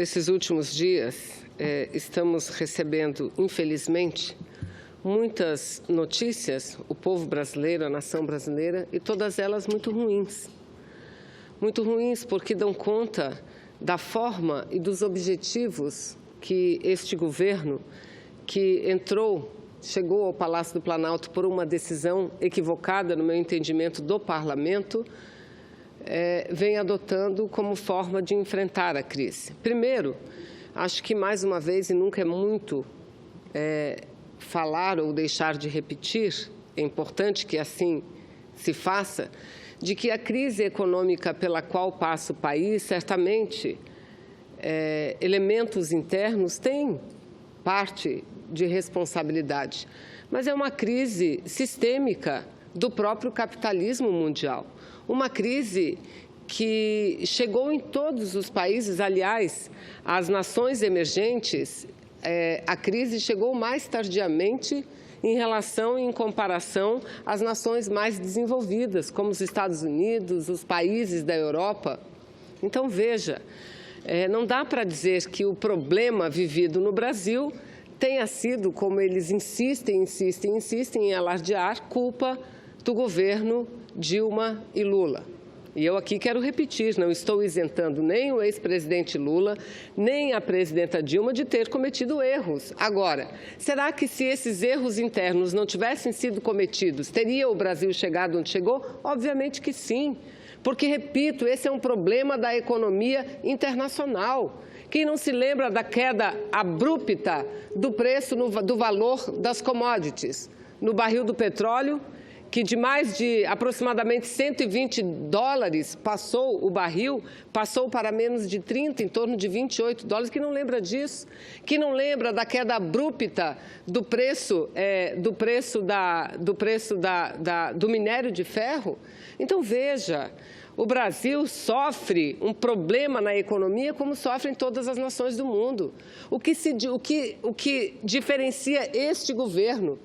Nesses últimos dias, estamos recebendo, infelizmente, muitas notícias, o povo brasileiro, a nação brasileira, e todas elas muito ruins. Muito ruins porque dão conta da forma e dos objetivos que este governo, que chegou ao Palácio do Planalto por uma decisão equivocada, no meu entendimento, do Parlamento, vem adotando como forma de enfrentar a crise. Primeiro, acho que mais uma vez, e nunca é muito falar ou deixar de repetir, é importante que assim se faça, de que a crise econômica pela qual passa o país, certamente, elementos internos têm parte de responsabilidade, mas é uma crise sistêmica do próprio capitalismo mundial. Uma crise que chegou em todos os países, aliás, as nações emergentes, a crise chegou mais tardiamente em comparação às nações mais desenvolvidas, como os Estados Unidos, os países da Europa. Então, veja, não dá para dizer que o problema vivido no Brasil tenha sido, como eles insistem em alardear, culpa do governo Dilma e Lula. E eu aqui quero repetir, não estou isentando nem o ex-presidente Lula, nem a presidenta Dilma de ter cometido erros. Agora, será que se esses erros internos não tivessem sido cometidos, teria o Brasil chegado onde chegou? Obviamente que sim, porque, repito, esse é um problema da economia internacional. Quem não se lembra da queda abrupta do preço, do valor das commodities, no barril do petróleo, que de mais de aproximadamente $120 passou o barril, passou para menos de 30, em torno de $28. Quem não lembra disso? Quem não lembra da queda abrupta do preço, do minério de ferro? Então, veja, o Brasil sofre um problema na economia como sofrem todas as nações do mundo. O que diferencia este governo,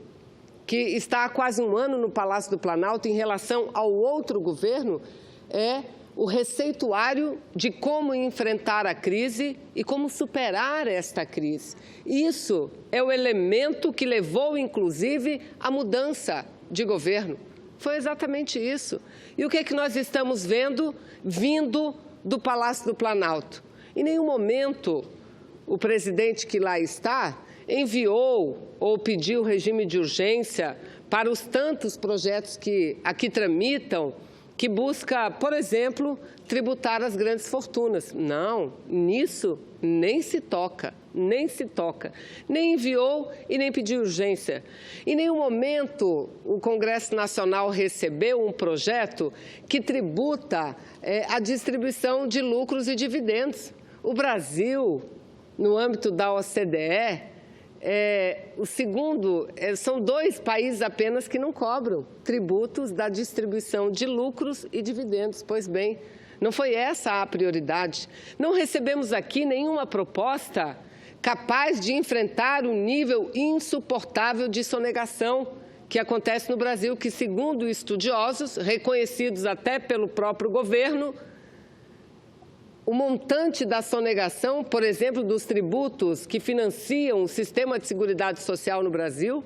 que está há quase um ano no Palácio do Planalto, em relação ao outro governo, é o receituário de como enfrentar a crise e como superar esta crise. Isso é o elemento que levou, inclusive, à mudança de governo. Foi exatamente isso. E o que é que nós estamos vendo vindo do Palácio do Planalto? Em nenhum momento o presidente que lá está enviou ou pediu regime de urgência para os tantos projetos que aqui tramitam, que busca, por exemplo, tributar as grandes fortunas. Não, nisso nem se toca, nem se toca. Nem enviou e nem pediu urgência. Em nenhum momento o Congresso Nacional recebeu um projeto que tributa a distribuição de lucros e dividendos. O Brasil, no âmbito da OCDE, são 2 países apenas que não cobram tributos da distribuição de lucros e dividendos. Pois bem, não foi essa a prioridade. Não recebemos aqui nenhuma proposta capaz de enfrentar o nível insuportável de sonegação que acontece no Brasil, que, segundo estudiosos, reconhecidos até pelo próprio governo, o montante da sonegação, por exemplo, dos tributos que financiam o sistema de seguridade social no Brasil,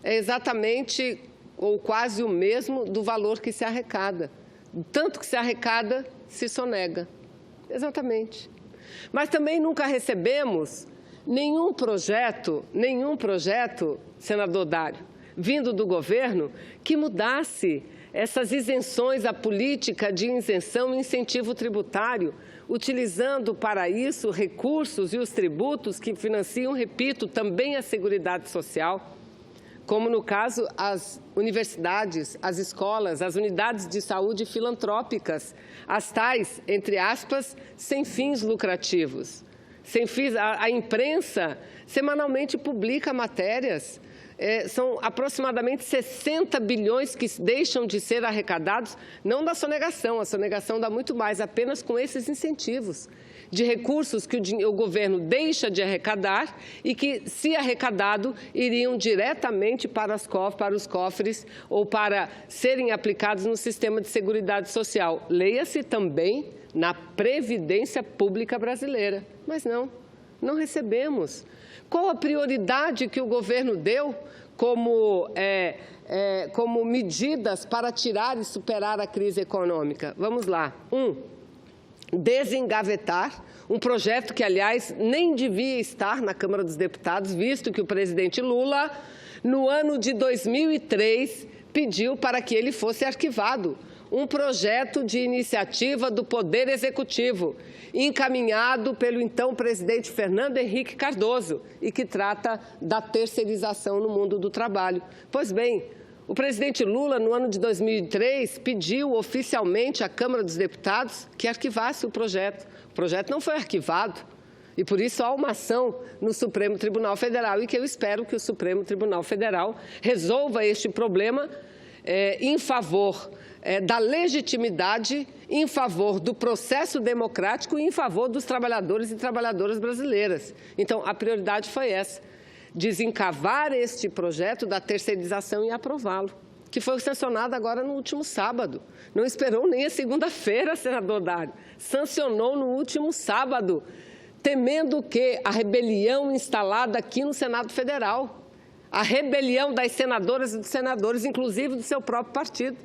é exatamente ou quase o mesmo do valor que se arrecada. Tanto que se arrecada, se sonega. Exatamente. Mas também nunca recebemos nenhum projeto, senador Dário, vindo do governo, que mudasse essas isenções, a política de isenção e incentivo tributário, utilizando para isso recursos e os tributos que financiam, repito, também a Seguridade Social, como no caso as universidades, as escolas, as unidades de saúde filantrópicas, as tais, entre aspas, sem fins lucrativos. A imprensa semanalmente publica matérias. São aproximadamente 60 bilhões que deixam de ser arrecadados, não da sonegação, a sonegação dá muito mais, apenas com esses incentivos. de recursos que o governo deixa de arrecadar e que, se arrecadado, iriam diretamente para os cofres ou para serem aplicados no sistema de seguridade social. Leia-se também na Previdência Pública brasileira. Mas não recebemos. Qual a prioridade que o governo deu como medidas para tirar e superar a crise econômica? Vamos lá. Desengavetar um projeto que, aliás, nem devia estar na Câmara dos Deputados, visto que o presidente Lula, no ano de 2003, pediu para que ele fosse arquivado. Um projeto de iniciativa do Poder Executivo, encaminhado pelo então presidente Fernando Henrique Cardoso e que trata da terceirização no mundo do trabalho. Pois bem, o presidente Lula, no ano de 2003, pediu oficialmente à Câmara dos Deputados que arquivasse o projeto. O projeto não foi arquivado e, por isso, há uma ação no Supremo Tribunal Federal e que eu espero que o Supremo Tribunal Federal resolva este problema em favor da legitimidade, em favor do processo democrático e em favor dos trabalhadores e trabalhadoras brasileiras. Então, a prioridade foi essa, desencavar este projeto da terceirização e aprová-lo, que foi sancionado agora no último sábado. Não esperou nem a segunda-feira, senador Dário. Sancionou no último sábado, temendo que a rebelião instalada aqui no Senado Federal, a rebelião das senadoras e dos senadores, inclusive do seu próprio partido,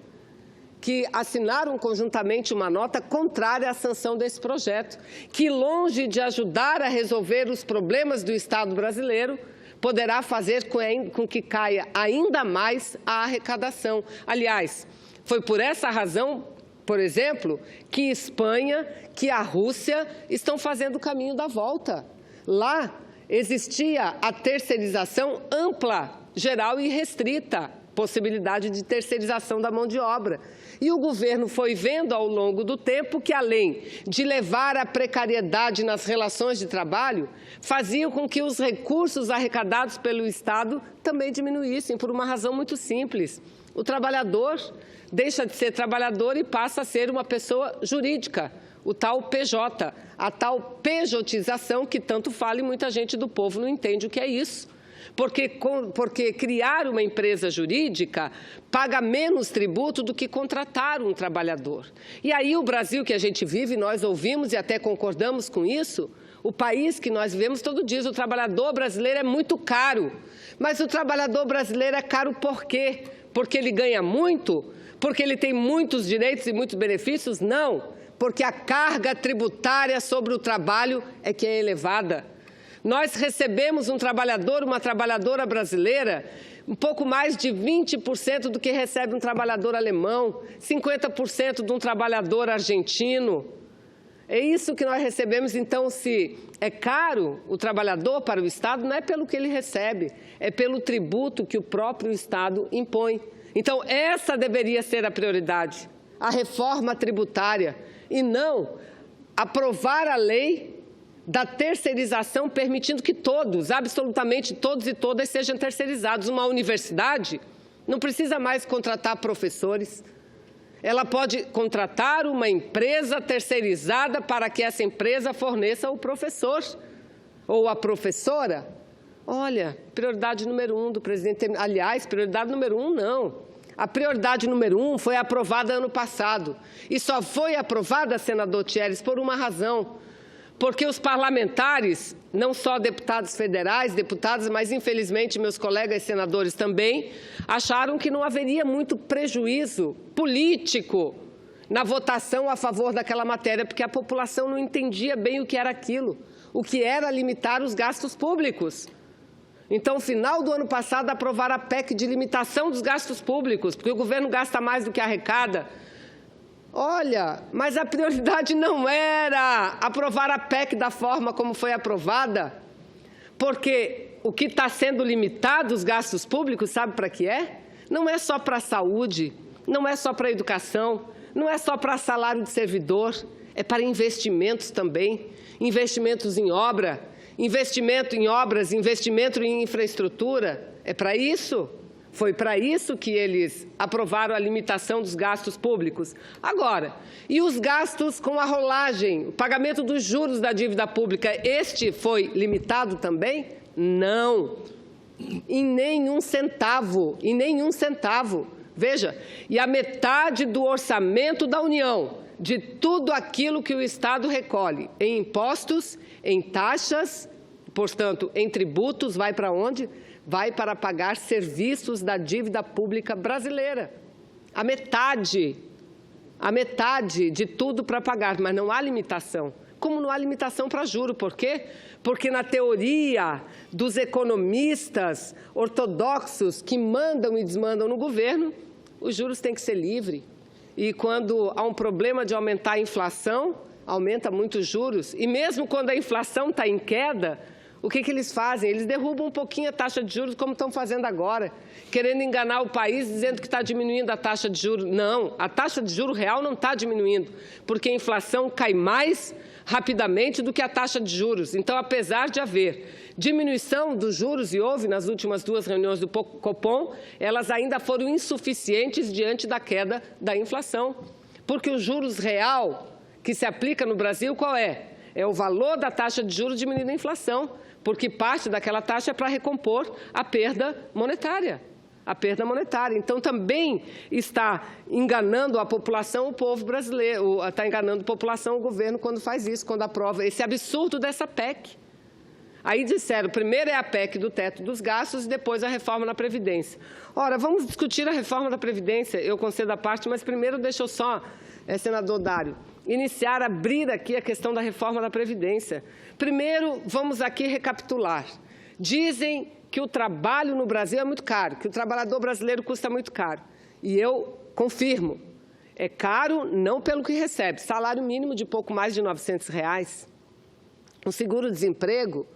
que assinaram conjuntamente uma nota contrária à sanção desse projeto, que, longe de ajudar a resolver os problemas do Estado brasileiro, poderá fazer com que caia ainda mais a arrecadação. Aliás, foi por essa razão, por exemplo, que Espanha, que a Rússia estão fazendo o caminho da volta. Lá existia a terceirização ampla, geral e restrita, possibilidade de terceirização da mão de obra. E o governo foi vendo ao longo do tempo que, além de levar à precariedade nas relações de trabalho, fazia com que os recursos arrecadados pelo Estado também diminuíssem, por uma razão muito simples. O trabalhador deixa de ser trabalhador e passa a ser uma pessoa jurídica, o tal PJ, a tal pejotização que tanto fala e muita gente do povo não entende o que é isso. Porque criar uma empresa jurídica paga menos tributo do que contratar um trabalhador. E aí o Brasil que a gente vive, nós ouvimos e até concordamos com isso, o país que nós vivemos, todo diz o trabalhador brasileiro é muito caro. Mas o trabalhador brasileiro é caro por quê? Porque ele ganha muito? Porque ele tem muitos direitos e muitos benefícios? Não, porque a carga tributária sobre o trabalho é que é elevada. Nós recebemos um trabalhador, uma trabalhadora brasileira, um pouco mais de 20% do que recebe um trabalhador alemão, 50% de um trabalhador argentino. É isso que nós recebemos. Então, se é caro o trabalhador para o Estado, não é pelo que ele recebe, é pelo tributo que o próprio Estado impõe. Então, essa deveria ser a prioridade, a reforma tributária, e não aprovar a lei da terceirização, permitindo que todos, absolutamente todos e todas, sejam terceirizados. Uma universidade não precisa mais contratar professores. Ela pode contratar uma empresa terceirizada para que essa empresa forneça o professor ou a professora. Olha, prioridade número 1 do presidente, aliás, prioridade número 1 não. A prioridade número 1 foi aprovada ano passado. E só foi aprovada, senador Thieres, por uma razão. Porque os parlamentares, não só deputados federais, deputados, mas infelizmente meus colegas senadores também, acharam que não haveria muito prejuízo político na votação a favor daquela matéria, porque a população não entendia bem o que era aquilo, o que era limitar os gastos públicos. Então, no final do ano passado, aprovaram a PEC de limitação dos gastos públicos, porque o governo gasta mais do que arrecada. Olha, mas a prioridade não era aprovar a PEC da forma como foi aprovada, porque o que está sendo limitado, os gastos públicos, sabe para que é? Não é só para a saúde, não é só para a educação, não é só para salário de servidor, é para investimentos também, investimentos em obra, investimento em obras, investimento em infraestrutura, é para isso. Foi para isso que eles aprovaram a limitação dos gastos públicos. Agora, e os gastos com a rolagem, o pagamento dos juros da dívida pública, este foi limitado também? Não, em nenhum centavo, em nenhum centavo. Veja, e a metade do orçamento da União, de tudo aquilo que o Estado recolhe em impostos, em taxas, portanto, em tributos, vai para onde? Vai para pagar serviços da dívida pública brasileira. A metade de tudo para pagar, mas não há limitação. Como não há limitação para juro. Por quê? Porque na teoria dos economistas ortodoxos que mandam e desmandam no governo, os juros têm que ser livres. E quando há um problema de aumentar a inflação, aumenta muito os juros. E mesmo quando a inflação está em queda, o que eles fazem? Eles derrubam um pouquinho a taxa de juros, como estão fazendo agora, querendo enganar o país, dizendo que está diminuindo a taxa de juros. Não, a taxa de juros real não está diminuindo, porque a inflação cai mais rapidamente do que a taxa de juros. Então, apesar de haver diminuição dos juros, e houve nas últimas 2 reuniões do Copom, elas ainda foram insuficientes diante da queda da inflação. Porque o juros real que se aplica no Brasil, qual é? É o valor da taxa de juros diminuindo a inflação, porque parte daquela taxa é para recompor a perda monetária. Então, também está enganando a população, o povo brasileiro, está enganando a população, o governo, quando faz isso, quando aprova esse absurdo dessa PEC. Aí disseram, primeiro é a PEC do teto dos gastos e depois a reforma da Previdência. Ora, vamos discutir a reforma da Previdência, eu concedo a parte, mas primeiro deixa eu só, senador Dário, abrir aqui a questão da reforma da Previdência. Primeiro, vamos aqui recapitular. Dizem que o trabalho no Brasil é muito caro, que o trabalhador brasileiro custa muito caro. E eu confirmo, é caro não pelo que recebe, salário mínimo de pouco mais de R$ 900. O seguro-desemprego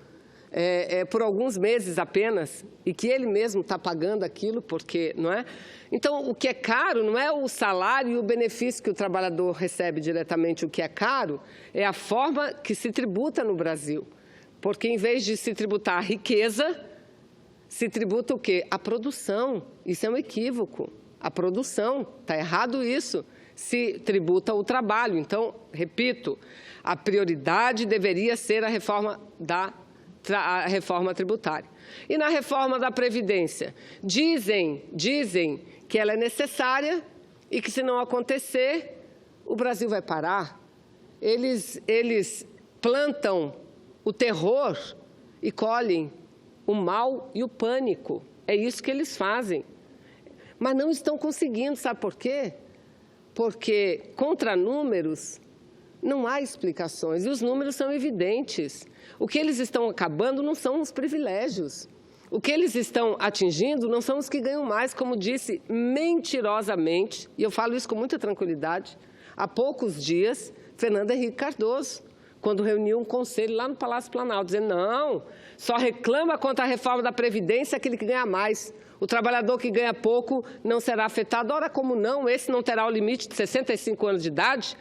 por alguns meses apenas, e que ele mesmo está pagando aquilo, porque, não é? Então, o que é caro não é o salário e o benefício que o trabalhador recebe diretamente. O que é caro é a forma que se tributa no Brasil. Porque, em vez de se tributar a riqueza, se tributa o quê? A produção. Isso é um equívoco. A produção. Está errado isso. Se tributa o trabalho. Então, repito, a prioridade deveria ser a reforma tributária. E na reforma da Previdência, dizem que ela é necessária e que, se não acontecer, o Brasil vai parar. Eles plantam o terror e colhem o mal e o pânico. É isso que eles fazem. Mas não estão conseguindo, sabe por quê? Porque, contra números, não há explicações, e os números são evidentes. O que eles estão acabando não são os privilégios. O que eles estão atingindo não são os que ganham mais, como disse mentirosamente, e eu falo isso com muita tranquilidade, há poucos dias, Fernando Henrique Cardoso, quando reuniu um conselho lá no Palácio Planalto, dizendo, não, só reclama contra a reforma da Previdência aquele que ganha mais. O trabalhador que ganha pouco não será afetado. Ora, como não? Esse não terá o limite de 65 anos de idade?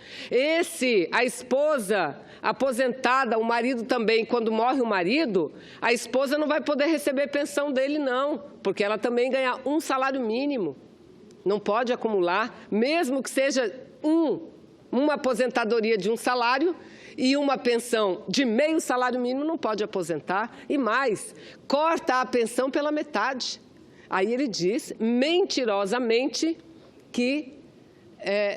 A esposa aposentada, o marido também, quando morre o marido, a esposa não vai poder receber pensão dele, não, porque ela também ganha um salário mínimo. Não pode acumular, mesmo que seja uma aposentadoria de um salário e uma pensão de meio salário mínimo, não pode aposentar. E mais, corta a pensão pela metade. Aí ele diz, mentirosamente, que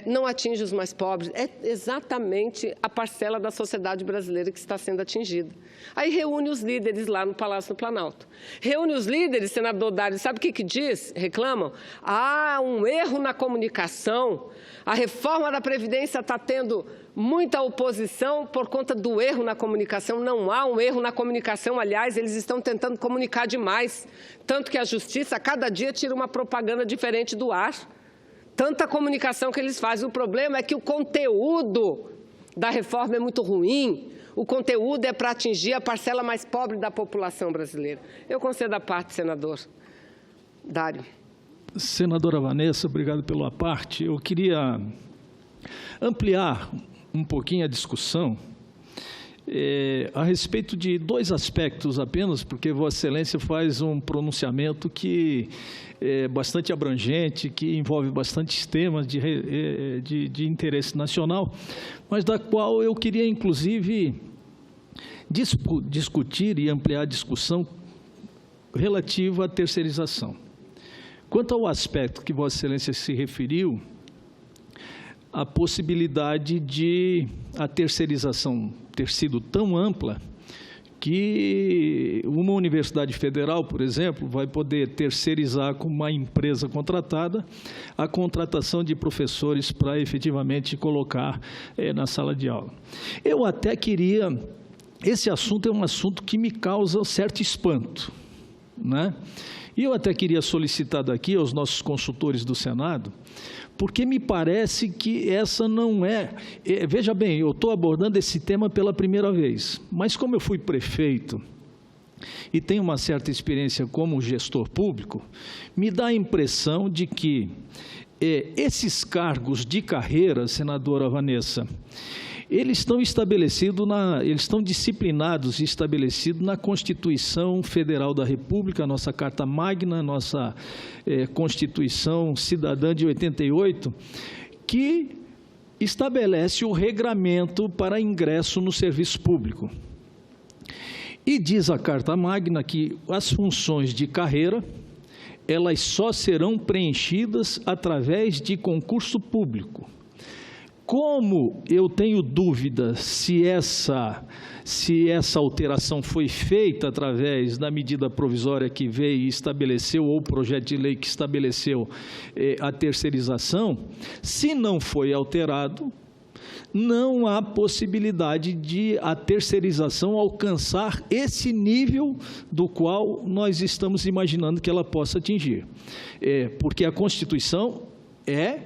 não atinge os mais pobres. É exatamente a parcela da sociedade brasileira que está sendo atingida. Aí reúne os líderes lá no Palácio do Planalto. Reúne os líderes, senador Dário, sabe o que diz? Reclamam? Há um erro na comunicação. A reforma da Previdência está tendo muita oposição por conta do erro na comunicação. Não há um erro na comunicação, aliás, eles estão tentando comunicar demais. Tanto que a Justiça, a cada dia, tira uma propaganda diferente do ar. Tanta comunicação que eles fazem. O problema é que o conteúdo da reforma é muito ruim. O conteúdo é para atingir a parcela mais pobre da população brasileira. Eu concedo a parte, senador Dário. Senadora Vanessa, obrigado pela parte. Eu queria ampliar um pouquinho a discussão a respeito de dois aspectos apenas, porque Vossa Excelência faz um pronunciamento que é bastante abrangente, que envolve bastantes temas de interesse nacional, mas da qual eu queria, inclusive, discutir e ampliar a discussão relativa à terceirização. Quanto ao aspecto que Vossa Excelência se referiu, a possibilidade de a terceirização ter sido tão ampla que uma universidade federal, por exemplo, vai poder terceirizar com uma empresa contratada a contratação de professores para efetivamente colocar na sala de aula. Eu até queria... Esse assunto é um assunto que me causa certo espanto, né? E eu até queria solicitar daqui aos nossos consultores do Senado, porque me parece que essa não é... Veja bem, eu estou abordando esse tema pela primeira vez, mas como eu fui prefeito e tenho uma certa experiência como gestor público, me dá a impressão de que esses cargos de carreira, senadora Vanessa, eles estão eles estão disciplinados e estabelecidos na Constituição Federal da República, nossa Carta Magna, nossa Constituição Cidadã de 88, que estabelece o regramento para ingresso no serviço público. E diz a Carta Magna que as funções de carreira, elas só serão preenchidas através de concurso público. Como eu tenho dúvida se essa alteração foi feita através da medida provisória que veio e estabeleceu, ou o projeto de lei que estabeleceu a terceirização, se não foi alterado, não há possibilidade de a terceirização alcançar esse nível do qual nós estamos imaginando que ela possa atingir. Porque a Constituição é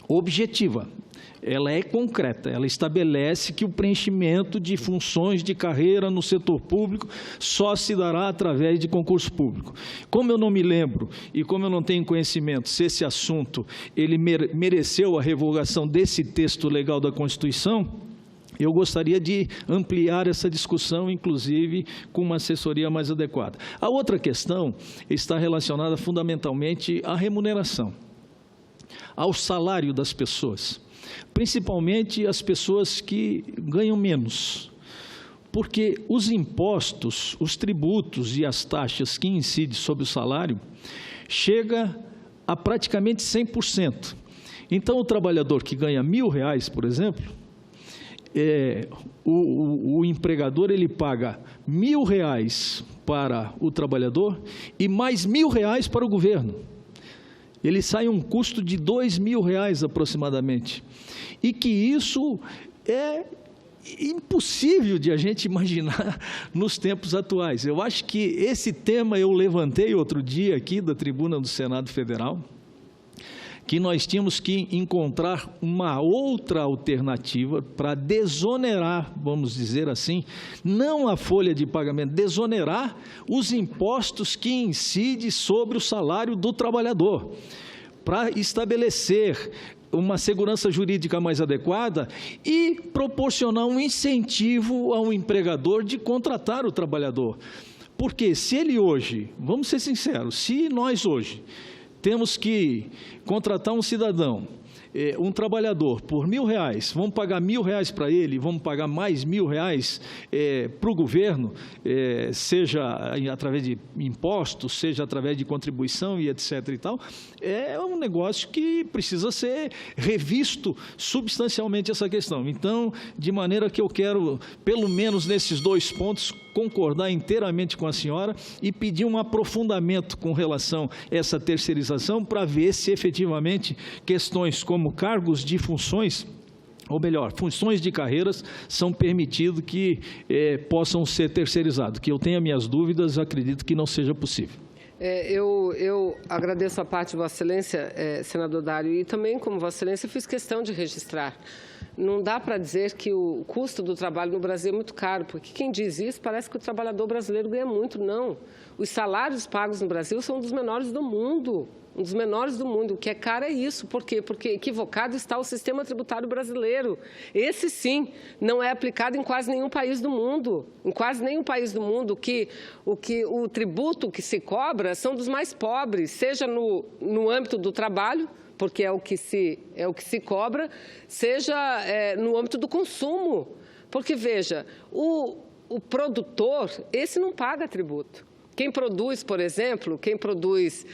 objetiva. Ela é concreta, ela estabelece que o preenchimento de funções de carreira no setor público só se dará através de concurso público. Como eu não me lembro e como eu não tenho conhecimento se esse assunto ele mereceu a revogação desse texto legal da Constituição, eu gostaria de ampliar essa discussão, inclusive, com uma assessoria mais adequada. A outra questão está relacionada fundamentalmente à remuneração, ao salário das pessoas. Principalmente as pessoas que ganham menos, porque os impostos, os tributos e as taxas que incidem sobre o salário chega a praticamente 100%. Então, o trabalhador que ganha R$1.000, por exemplo, o empregador ele paga R$1.000 para o trabalhador e mais R$1.000 para o governo. Ele sai um custo de R$2.000 aproximadamente. E que isso é impossível de a gente imaginar nos tempos atuais. Eu acho que esse tema eu levantei outro dia aqui da tribuna do Senado Federal, que nós tínhamos que encontrar uma outra alternativa para desonerar, vamos dizer assim, não a folha de pagamento, desonerar os impostos que incidem sobre o salário do trabalhador, para estabelecer uma segurança jurídica mais adequada e proporcionar um incentivo ao empregador de contratar o trabalhador. Porque se ele hoje, vamos ser sinceros, se nós hoje temos que contratar um cidadão, um trabalhador, por R$1.000, vamos pagar R$1.000 para ele, vamos pagar mais R$1.000 para o governo, seja através de impostos, seja através de contribuição e etc. e tal, é um negócio que precisa ser revisto substancialmente essa questão. Então, de maneira que eu quero, pelo menos nesses dois pontos, concordar inteiramente com a senhora e pedir um aprofundamento com relação a essa terceirização para ver se efetivamente questões como cargos de funções, ou melhor, funções de carreiras, são permitidos que possam ser terceirizados. Que eu tenha minhas dúvidas, acredito que não seja possível. Eu agradeço a parte de Vossa Excelência, senador Dário, e também, como Vossa Excelência, fiz questão de registrar. Não dá para dizer que o custo do trabalho no Brasil é muito caro, porque quem diz isso parece que o trabalhador brasileiro ganha muito. Não. Os salários pagos no Brasil são dos menores do mundo. um dos menores do mundo. O que é caro é isso. Por quê? Porque equivocado está o sistema tributário brasileiro. Esse, sim, não é aplicado em quase nenhum país do mundo. Em quase nenhum país do mundo, o tributo que se cobra são dos mais pobres, seja no âmbito do trabalho, porque é o que se cobra, seja no âmbito do consumo. Porque, veja, o produtor, esse não paga tributo. Quem produz, por exemplo, quem produz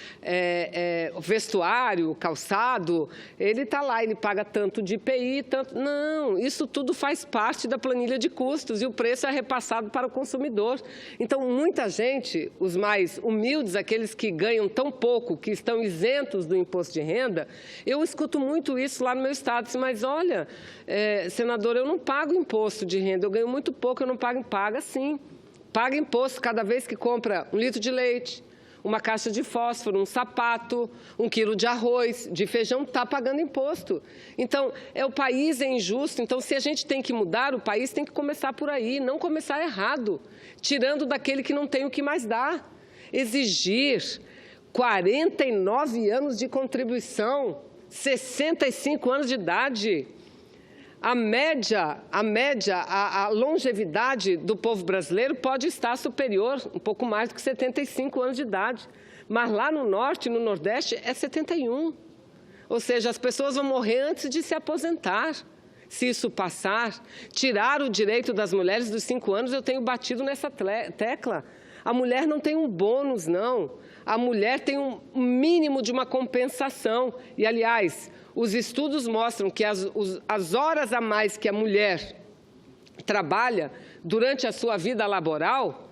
vestuário, calçado, ele está lá, ele paga tanto de IPI, tanto... Não, isso tudo faz parte da planilha de custos e o preço é repassado para o consumidor. Então, muita gente, os mais humildes, aqueles que ganham tão pouco, que estão isentos do imposto de renda, eu escuto muito isso lá no meu estado. Mas, olha, senador, eu não pago imposto de renda, eu ganho muito pouco, eu não pago. Paga sim. Paga imposto cada vez que compra 1 litro de leite, uma caixa de fósforo, um sapato, 1 quilo de arroz, de feijão, está pagando imposto. Então, o país é injusto. Então, se a gente tem que mudar, o país tem que começar por aí, não começar errado, tirando daquele que não tem o que mais dar. Exigir 49 anos de contribuição, 65 anos de idade. A longevidade do povo brasileiro pode estar superior, um pouco mais do que 75 anos de idade. Mas lá no Norte e no Nordeste é 71. Ou seja, as pessoas vão morrer antes de se aposentar. Se isso passar, tirar o direito das mulheres dos 5 anos, eu tenho batido nessa tecla. A mulher não tem um bônus, não. A mulher tem um mínimo de uma compensação. E, aliás, os estudos mostram que as horas a mais que a mulher trabalha durante a sua vida laboral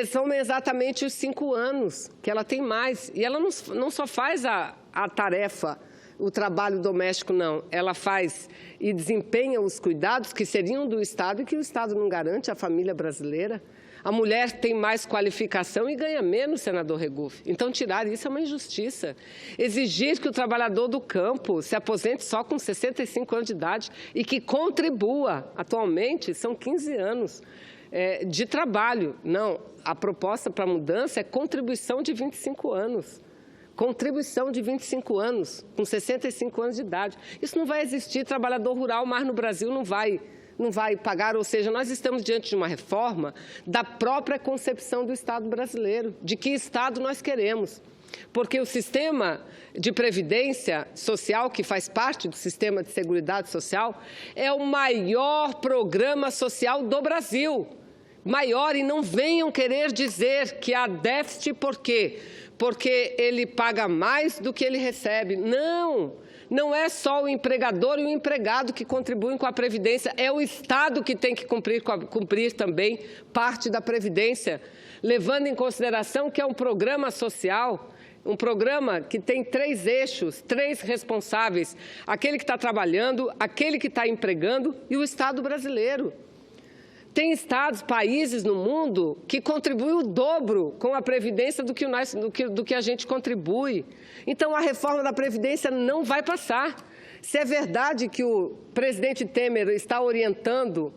são exatamente os 5 anos que ela tem mais. E ela não só faz a tarefa, o trabalho doméstico, não. Ela faz e desempenha os cuidados que seriam do Estado e que o Estado não garante à família brasileira. A mulher tem mais qualificação e ganha menos, senador Regufe. Então, tirar isso é uma injustiça. Exigir que o trabalhador do campo se aposente só com 65 anos de idade e que contribua. Atualmente, são 15 anos de trabalho. Não, a proposta para a mudança é contribuição de 25 anos. Contribuição de 25 anos, com 65 anos de idade. Isso não vai existir. Trabalhador rural, mas no Brasil não vai pagar, ou seja, nós estamos diante de uma reforma da própria concepção do Estado brasileiro, de que Estado nós queremos. Porque o sistema de previdência social, que faz parte do sistema de seguridade social, é o maior programa social do Brasil. Maior, e não venham querer dizer que há déficit, por quê? Porque ele paga mais do que ele recebe. Não é só o empregador e o empregado que contribuem com a Previdência, é o Estado que tem que cumprir também parte da Previdência, levando em consideração que é um programa social, um programa que tem 3 eixos, 3 responsáveis, aquele que está trabalhando, aquele que está empregando e o Estado brasileiro. Tem estados, países no mundo que contribuem o dobro com a Previdência do que a gente contribui. Então, a reforma da Previdência não vai passar. Se é verdade que o presidente Temer está orientando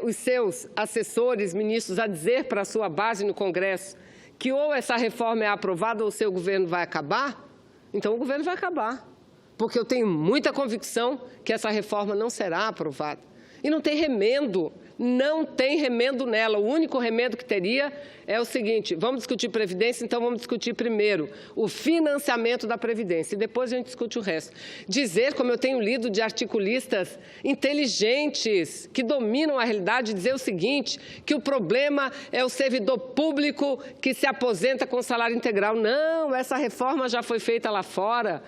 os seus assessores, ministros, a dizer para a sua base no Congresso que ou essa reforma é aprovada ou o seu governo vai acabar, então o governo vai acabar. Porque eu tenho muita convicção que essa reforma não será aprovada. E não tem remendo. Não tem remendo nela. O único remendo que teria é o seguinte: vamos discutir Previdência, então vamos discutir primeiro o financiamento da Previdência e depois a gente discute o resto. Dizer, como eu tenho lido de articulistas inteligentes que dominam a realidade, dizer o seguinte, que o problema é o servidor público que se aposenta com salário integral. Não, essa reforma já foi feita lá fora.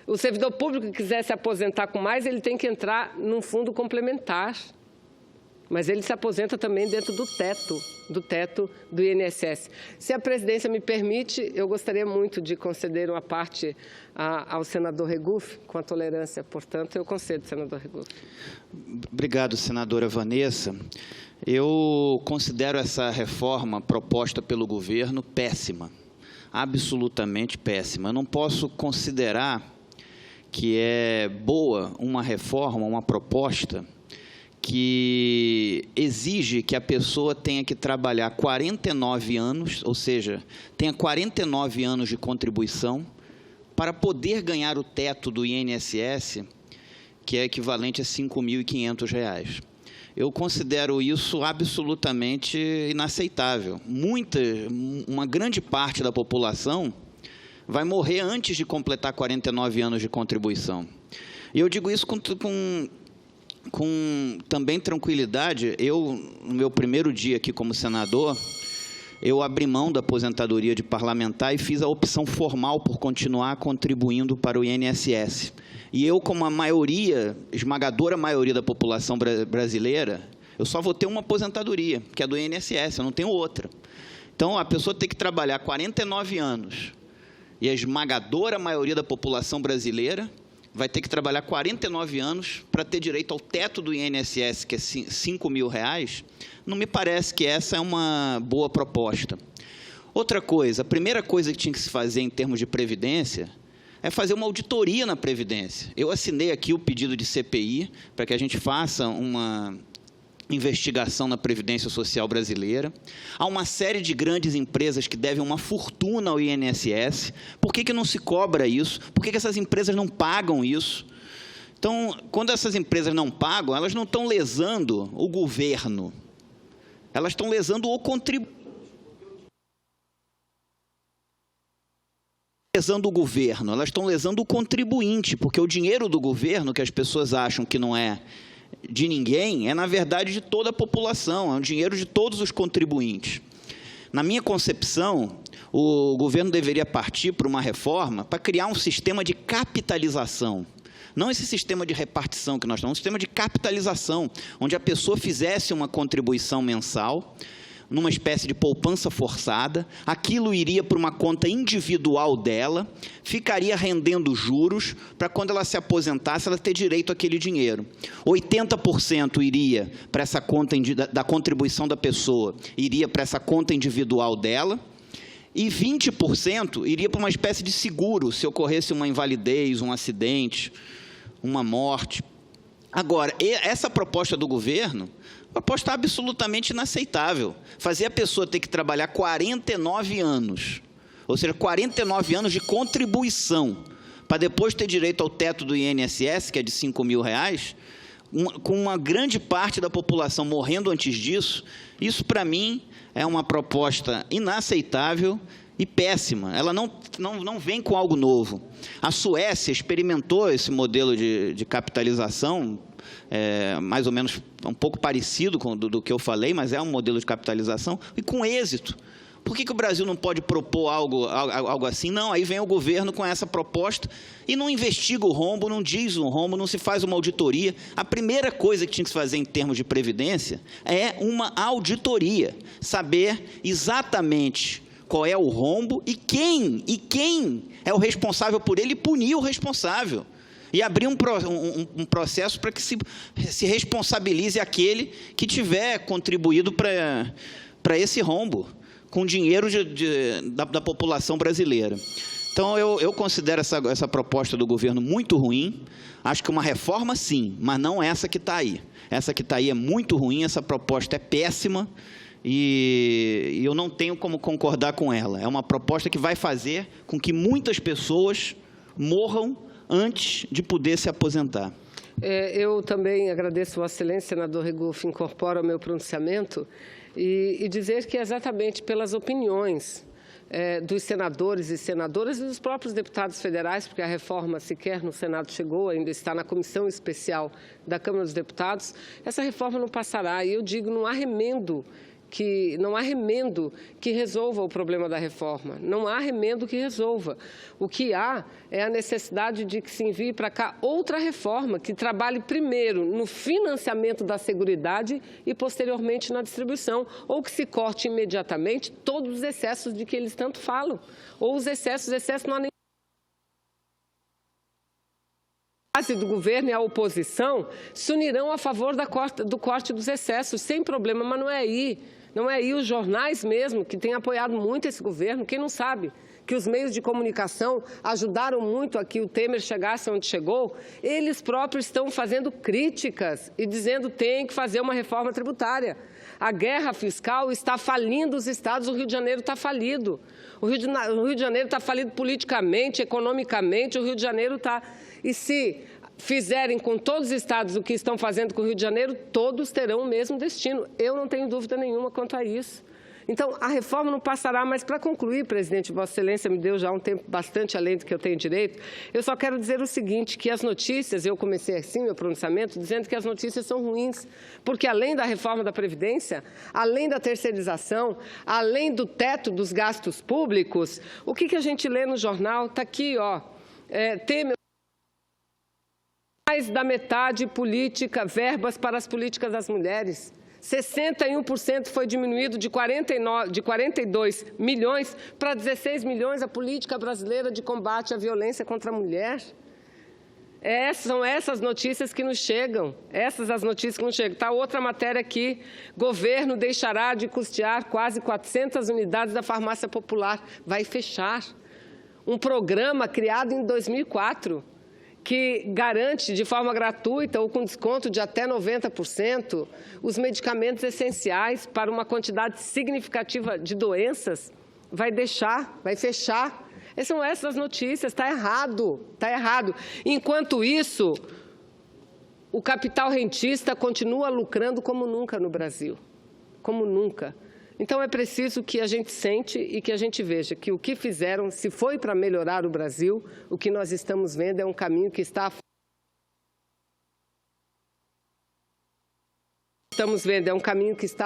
O servidor público que quiser se aposentar com mais, ele tem que entrar num fundo complementar. Mas ele se aposenta também dentro do teto do INSS. Se a presidência me permite, eu gostaria muito de conceder uma parte ao senador Regufe, com a tolerância, portanto, eu concedo, senador Regufe. Obrigado, senadora Vanessa. Eu considero essa reforma proposta pelo governo péssima, absolutamente péssima. Eu não posso considerar que é boa uma reforma, uma proposta que exige que a pessoa tenha que trabalhar 49 anos, ou seja, tenha 49 anos de contribuição para poder ganhar o teto do INSS, que é equivalente a R$ 5.500. Eu considero isso absolutamente inaceitável. Uma grande parte da população vai morrer antes de completar 49 anos de contribuição. E eu digo isso com também tranquilidade. No meu primeiro dia aqui como senador, eu abri mão da aposentadoria de parlamentar e fiz a opção formal por continuar contribuindo para o INSS. E eu, como a maioria, esmagadora maioria da população brasileira, eu só vou ter uma aposentadoria, que é do INSS, eu não tenho outra. Então, a pessoa tem que trabalhar 49 anos, e a esmagadora maioria da população brasileira vai ter que trabalhar 49 anos para ter direito ao teto do INSS, que é R$ 5.000, não me parece que essa é uma boa proposta. Outra coisa, a primeira coisa que tinha que se fazer em termos de Previdência é fazer uma auditoria na Previdência. Eu assinei aqui o pedido de CPI para que a gente faça uma investigação na Previdência Social brasileira. Há uma série de grandes empresas que devem uma fortuna ao INSS. Por que não se cobra isso? Por que essas empresas não pagam isso? Então, quando essas empresas não pagam, elas não estão lesando o governo, elas estão lesando o contribuinte. Lesando o governo, elas estão lesando o contribuinte, porque o dinheiro do governo, que as pessoas acham que não é de ninguém, é, na verdade, de toda a população, é um dinheiro de todos os contribuintes. Na minha concepção, o governo deveria partir para uma reforma para criar um sistema de capitalização. Não esse sistema de repartição que nós estamos, um sistema de capitalização, onde a pessoa fizesse uma contribuição mensal, numa espécie de poupança forçada, aquilo iria para uma conta individual dela, ficaria rendendo juros para quando ela se aposentasse, ela ter direito àquele dinheiro. 80% iria para essa conta da contribuição da pessoa, iria para essa conta individual dela, e 20% iria para uma espécie de seguro, se ocorresse uma invalidez, um acidente, uma morte. Agora, essa proposta do governo, proposta absolutamente inaceitável. Fazer a pessoa ter que trabalhar 49 anos, ou seja, 49 anos de contribuição, para depois ter direito ao teto do INSS, que é de R$ 5.000, com uma grande parte da população morrendo antes disso, isso, para mim, é uma proposta inaceitável e péssima. Ela não vem com algo novo. A Suécia experimentou esse modelo de capitalização, mais ou menos um pouco parecido com do que eu falei, mas é um modelo de capitalização, e com êxito. Por que o Brasil não pode propor algo assim? Não, aí vem o governo com essa proposta e não investiga o rombo, não diz o rombo, não se faz uma auditoria. A primeira coisa que tinha que se fazer em termos de previdência é uma auditoria, saber exatamente qual é o rombo e quem é o responsável por ele, e punir o responsável. E abrir um processo para que se responsabilize aquele que tiver contribuído para esse rombo, com dinheiro da população brasileira. Então, eu considero essa proposta do governo muito ruim. Acho que uma reforma, sim, mas não essa que está aí. Essa que está aí é muito ruim, essa proposta é péssima, e eu não tenho como concordar com ela. É uma proposta que vai fazer com que muitas pessoas morram antes de poder se aposentar. Eu também agradeço Vossa Excelência, senador Regufe, incorpora o meu pronunciamento e dizer que exatamente pelas opiniões dos senadores e senadoras e dos próprios deputados federais, porque a reforma sequer no Senado chegou, ainda está na comissão especial da Câmara dos Deputados, essa reforma não passará. E eu digo, não há remendo que resolva o problema da reforma. Não há remendo que resolva. O que há é a necessidade de que se envie para cá outra reforma, que trabalhe primeiro no financiamento da Seguridade e posteriormente na distribuição, ou que se corte imediatamente todos os excessos de que eles tanto falam. Ou os excessos não há nem base do governo e a oposição se unirão a favor do corte dos excessos, sem problema, mas não é aí. Não é? E os jornais mesmo, que têm apoiado muito esse governo, quem não sabe que os meios de comunicação ajudaram muito a que o Temer chegasse onde chegou, eles próprios estão fazendo críticas e dizendo que tem que fazer uma reforma tributária. A guerra fiscal está falindo os estados, o Rio de Janeiro está falido. O Rio de Janeiro está falido politicamente, economicamente, o Rio de Janeiro está... E se fizerem com todos os estados o que estão fazendo com o Rio de Janeiro, todos terão o mesmo destino. Eu não tenho dúvida nenhuma quanto a isso. Então, a reforma não passará, mas para concluir, presidente, Vossa Excelência me deu já um tempo bastante além do que eu tenho direito, eu só quero dizer o seguinte, que as notícias, eu comecei assim meu pronunciamento, dizendo que as notícias são ruins, porque além da reforma da Previdência, além da terceirização, além do teto dos gastos públicos, o que a gente lê no jornal? Está aqui, ó, Temer, mais da metade verbas para as políticas das mulheres. 61% foi diminuído de 42 milhões para 16 milhões a política brasileira de combate à violência contra a mulher. São essas notícias que nos chegam, Está outra matéria aqui, governo deixará de custear quase 400 unidades da farmácia popular, vai fechar. Um programa criado em 2004, que garante de forma gratuita ou com desconto de até 90% os medicamentos essenciais para uma quantidade significativa de doenças, vai fechar. São essas notícias, está errado. Enquanto isso, o capital rentista continua lucrando como nunca no Brasil, como nunca. Então, é preciso que a gente sente e que a gente veja que o que fizeram, se foi para melhorar o Brasil, o que nós estamos vendo é um caminho que está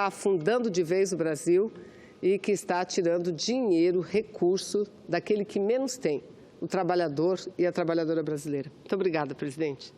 afundando de vez o Brasil e que está tirando dinheiro, recurso daquele que menos tem, o trabalhador e a trabalhadora brasileira. Muito obrigada, presidente.